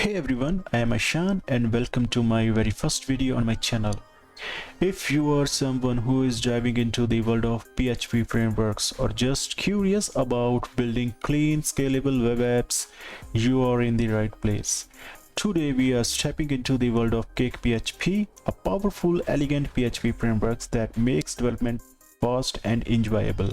Hey everyone, I am Ashan and welcome to my very first video on my channel. If you are someone who is diving into the world of PHP frameworks or just curious about building clean, scalable web apps, you are in the right place. Today we are stepping into the world of CakePHP, a powerful, elegant PHP framework that makes development fast and enjoyable.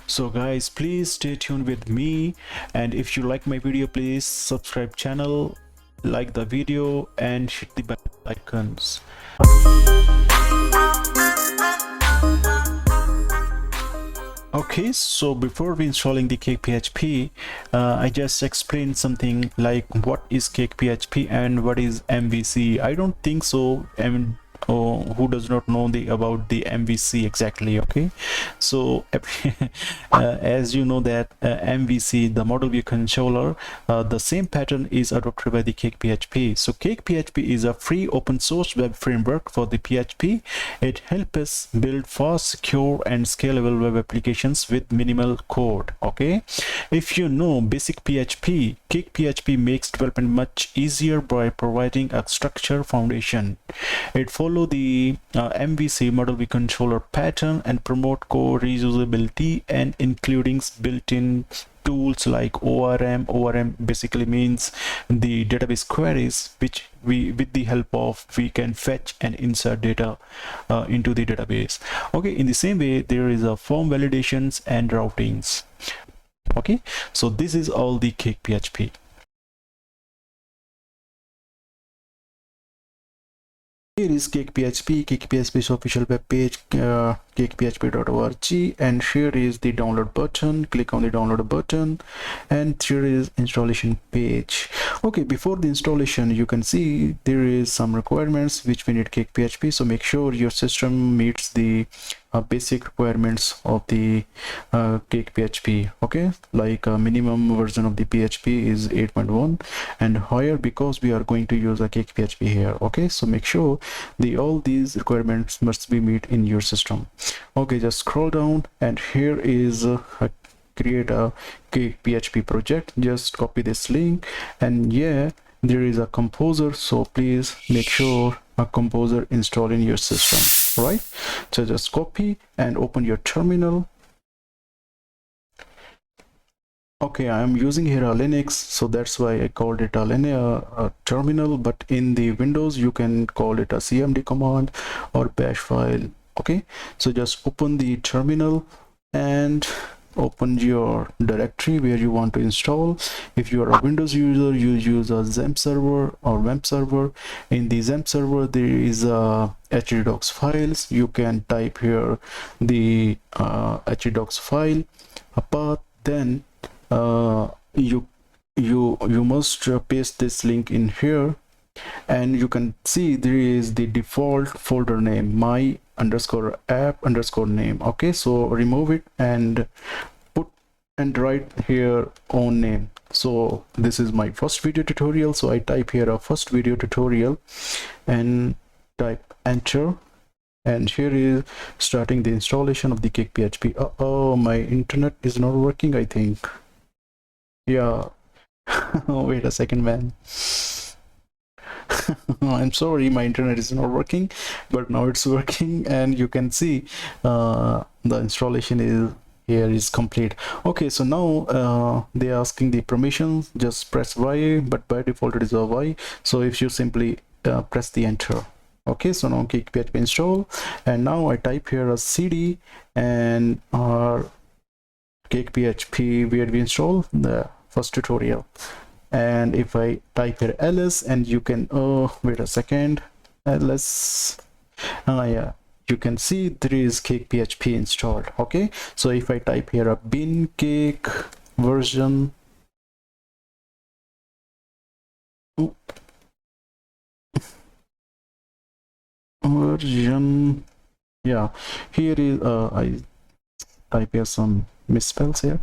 So guys, please stay tuned with me, and if you like my video, please subscribe channel, like the video and hit the bell icons. Okay, so before we installing the CakePHP, I just explained something like what is CakePHP and what is MVC. I don't think so. Who does not know about the MVC exactly? Okay, so as you know that MVC, the model view controller, the same pattern is adopted by the CakePHP. So CakePHP is a free open source web framework for the PHP. It helps us build fast, secure and scalable web applications with minimal code. Okay, if you know basic PHP, CakePHP makes development much easier by providing a structured foundation. It follows the MVC model view controller pattern and promote code reusability and including built-in tools like ORM. ORM basically means the database queries, which with the help of we can fetch and insert data into the database. Okay, in the same way there is a form validations and routings. Okay, so this is all the CakePHP. Here is CakePHP, CakePHP's official web page, cakephp.org, and here is the download button. Click on the download button and here is installation page. Okay, before the installation you can see there is some requirements which we need CakePHP, so make sure your system meets the basic requirements of the CakePHP. Okay, like minimum version of the PHP is 8.1 and higher because we are going to use a CakePHP here. Okay, so make sure all these requirements must be met in your system. Okay, just scroll down and here is create a CakePHP project. Just copy this link and yeah, there is a composer, so please make sure a composer installed in your system. Right, so just copy and open your terminal. Okay, I am using here a Linux, so that's why I called it a terminal, but in the Windows you can call it a cmd command or bash file. Okay, so just open the terminal and open your directory where you want to install. If you are a Windows user, you use a XAMPP server or web server. In the XAMPP server there is a htdocs files. You can type here the htdocs file, a path, then you must paste this link in here, and you can see there is the default folder name, my underscore app underscore name. Okay, so remove it and put and write here own name. So this is my first video tutorial, so I type here a first video tutorial and type enter, and here is starting the installation of the CakePHP. Oh, my internet is not working, I think. Yeah. Wait a second, man. I'm sorry, my internet is not working, but now it's working and you can see the installation is complete. Okay, so now they're asking the permissions. Just press Y, but by default it is a Y, so if you simply press the enter. Okay, so now CakePHP install, and now I type here a cd and our CakePHP where we install the first tutorial, and if I type here ls, and you can wait a second, ls, yeah, you can see there is CakePHP installed. Okay, so if I type here a bin cake version, yeah, here is I type here some misspells here.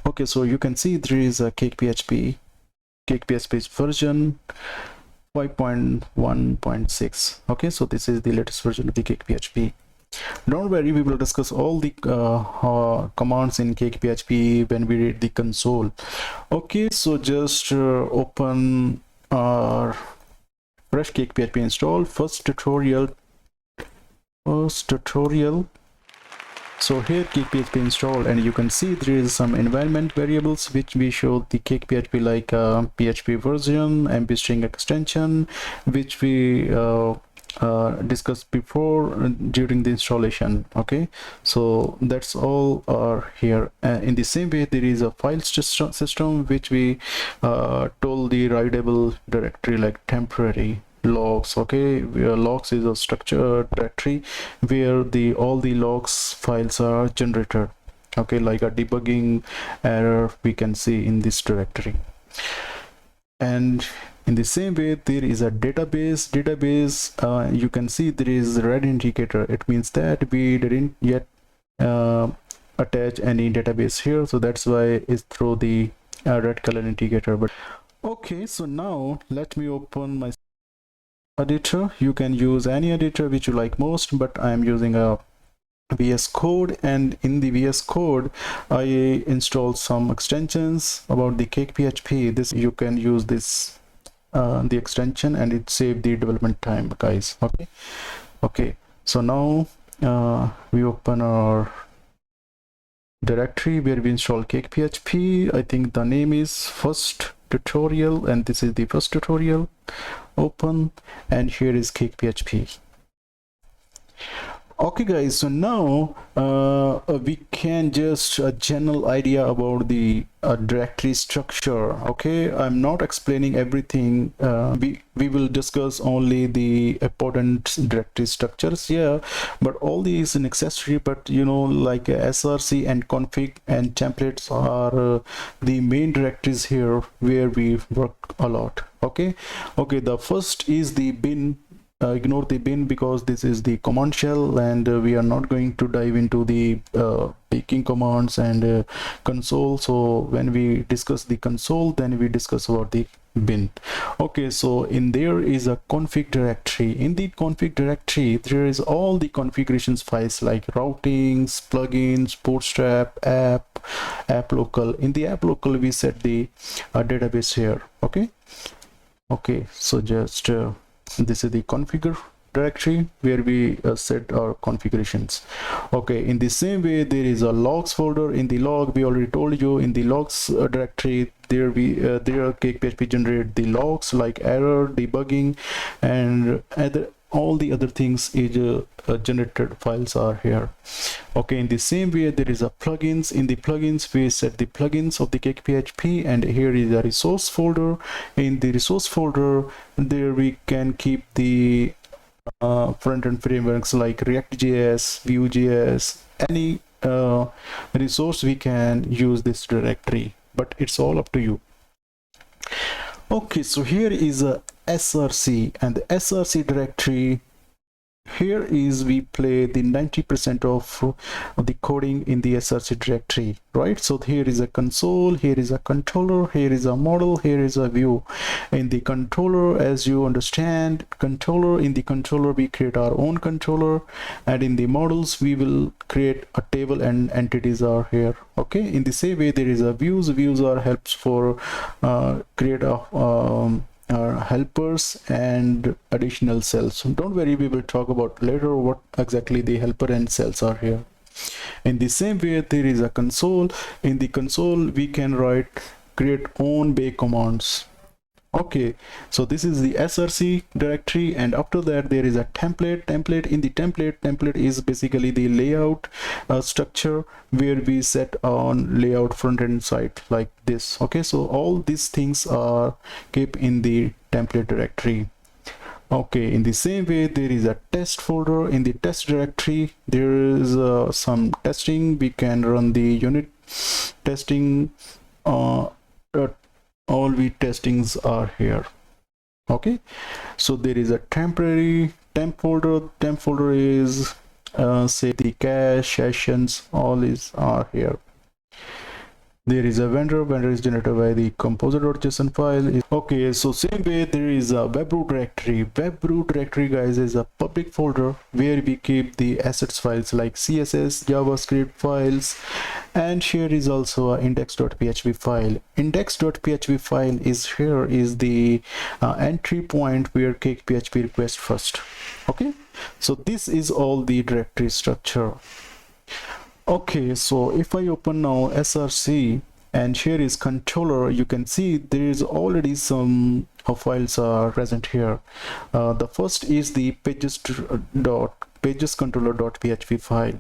Okay, so you can see there is a CakePHP's version 5.1.6. okay, so this is the latest version of the CakePHP. Don't worry, we will discuss all the commands in CakePHP when we read the console. Okay, so just open our fresh CakePHP install. First tutorial. So here CakePHP installed, and you can see there is some environment variables which we show the CakePHP, like PHP version, MB string extension, which we discussed before during the installation. Okay, so that's all are here. In the same way, there is a file system which we told the writable directory, like temporary logs. Okay, where logs is a structured directory where all the logs files are generated. Okay, like a debugging error we can see in this directory. And in the same way, there is a database. You can see there is a red indicator. It means that we didn't yet attach any database here, so that's why it's through the red color indicator. But okay, so now let me open my editor. You can use any editor which you like most, but I am using a VS Code, and in the VS Code I installed some extensions about the CakePHP. This you can use this the extension, and it saved the development time, guys. Okay, so now we open our directory where we install CakePHP. I think the name is first tutorial, and this is the first tutorial. Open, and here is CakePHP. Okay guys, so now we can just a general idea about the directory structure. Okay, I'm not explaining everything. We will discuss only the important directory structures. Yeah, but all these necessary, but you know, like src and config and templates are the main directories here where we work a lot. Okay, the first is the bin. Ignore the bin because this is the command shell, and we are not going to dive into the baking commands and console. So when we discuss the console, then we discuss about the bin. Okay, so in there is a config directory. In the config directory there is all the configurations files like routings, plugins, bootstrap, app local. In the app local we set the database here. Okay, so just this is the configure directory where we set our configurations. Okay, in the same way there is a logs folder. In the log, we already told you, in the logs directory there CakePHP generate the logs like error, debugging, and all the other things is generated files are here. Okay, in the same way there is a plugins. In the plugins we set the plugins of the CakePHP, and here is a resource folder. In the resource folder there we can keep the front-end frameworks like React.js, Vue.js, any resource we can use this directory, but it's all up to you. Okay, so here is a src, and the src directory, here is we play the 90% of the coding in the src directory, right? So here is a console, here is a controller, here is a model, here is a view. In the controller, as you understand, in the controller we create our own controller, and in the models we will create a table and entities are here. Okay, in the same way there is a views are helps for create a helpers and additional cells. So don't worry, we will talk about later what exactly the helper and cells are here. In the same way there is a console. In the console we can create own bake commands. Okay, so this is the src directory, and after that there is a template. In the template is basically the layout structure where we set on layout front end side like this. Okay, so all these things are kept in the template directory. Okay, in the same way there is a test folder. In the test directory there is some testing. We can run the unit testing. All the testings are here. Okay, so there is a temporary temp folder is say the cache sessions, all are here. There is a vendor is generated by the composer.json file. Okay, so same way there is a web root directory. Web root directory, guys, is a public folder where we keep the assets files like css, javascript files, and here is also a index.php file. Index.php file is the entry point where CakePHP requests first. Okay, so this is all the directory structure. Okay, so if I open now src and here is controller, you can see there is already some files are present here. The first is the PagesController.php file.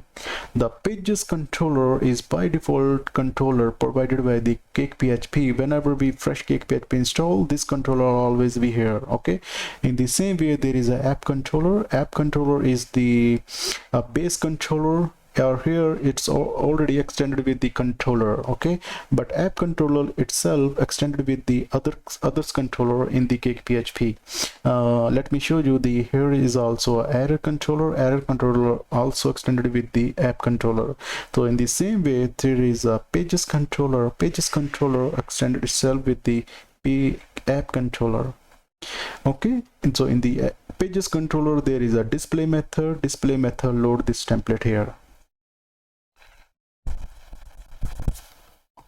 The PagesController is by default controller provided by the CakePHP. Whenever we fresh CakePHP install, this controller will always be here. Okay, in the same way there is a app controller. App controller is the base controller. Here it's already extended with the controller. Okay, but app controller itself extended with the others controller in the CakePHP. Let me show you. Here is also error controller also extended with the app controller. So in the same way there is a pages controller extended itself with the app controller. Okay, and so in the pages controller there is a display method load this template here.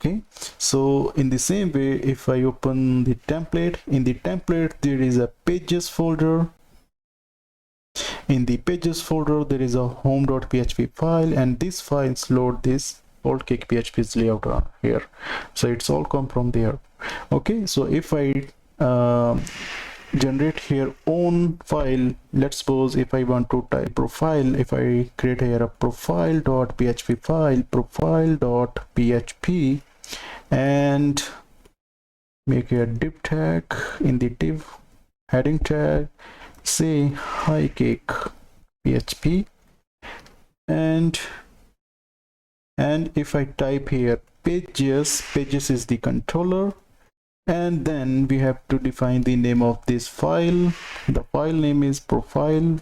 Okay, so in the same way, if I open the template, in the template there is a pages folder. In the pages folder there is a home.php file, and these files load this old CakePHP's layout here. So it's all come from there. Okay, so if I generate here own file, let's suppose if I want to type profile, if I create here a profile.php file, profile.php, and make a div tag. In the div heading tag say hi CakePHP, and if I type here pages is the controller, and then we have to define the name of this file. The file name is profile.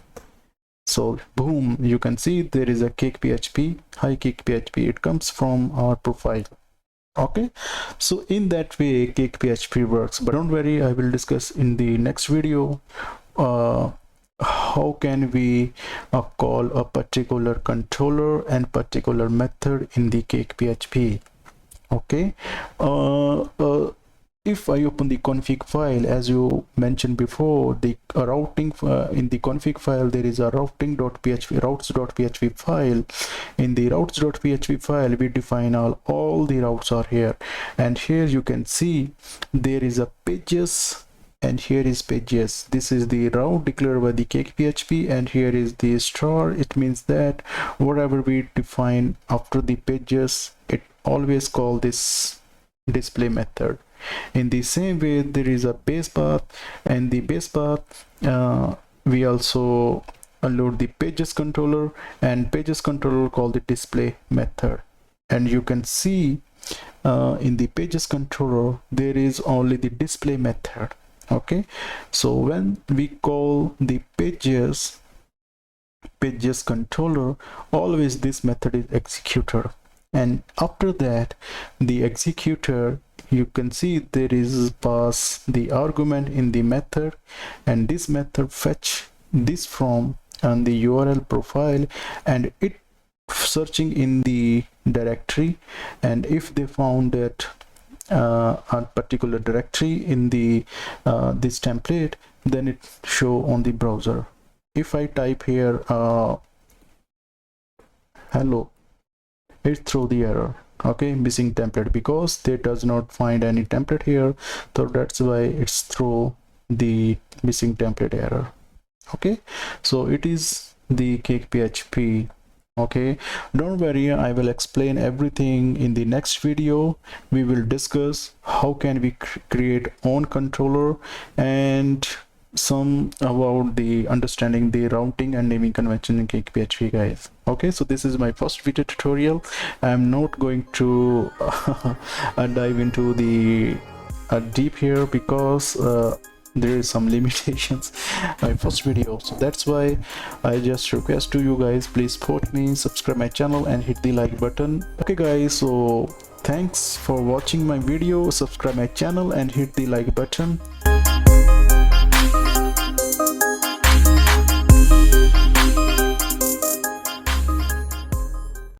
So boom, you can see there is a CakePHP, hi CakePHP. It comes from our profile. Okay, so in that way CakePHP works. But don't worry, I will discuss in the next video how can we call a particular controller and particular method in the CakePHP. Okay, if I open the config file, as you mentioned before, the routing in the config file there is a routes.php file. In the routes.php file we define all the routes are here, and here you can see there is a pages and here is pages. This is the route declared by the CakePHP, and here is the star. It means that whatever we define after the pages, it always call this display method. In the same way there is a base path, and the base path we also load the pages controller, and pages controller call the display method. And you can see in the pages controller there is only the display method. Okay, so when we call the pages controller, always this method is executed, and after that the executor, you can see there is pass the argument in the method, and this method fetch this from and the URL profile, and it searching in the directory, and if they found that a particular directory in the this template, then it show on the browser. If I type here hello, it throw the error. Okay, missing template, because they does not find any template here, so that's why it's throw the missing template error. Okay, so it is the CakePHP. Okay, don't worry, I will explain everything in the next video. We will discuss how can we create own controller and some about the understanding the routing and naming convention in CakePHP, guys. Okay, so this is my first video tutorial. I'm not going to dive into the deep here, because there is some limitations my first video, so that's why I just request to you guys, please support me, subscribe my channel and hit the like button. Okay guys, so Thanks for watching my video. Subscribe my channel and hit the like button.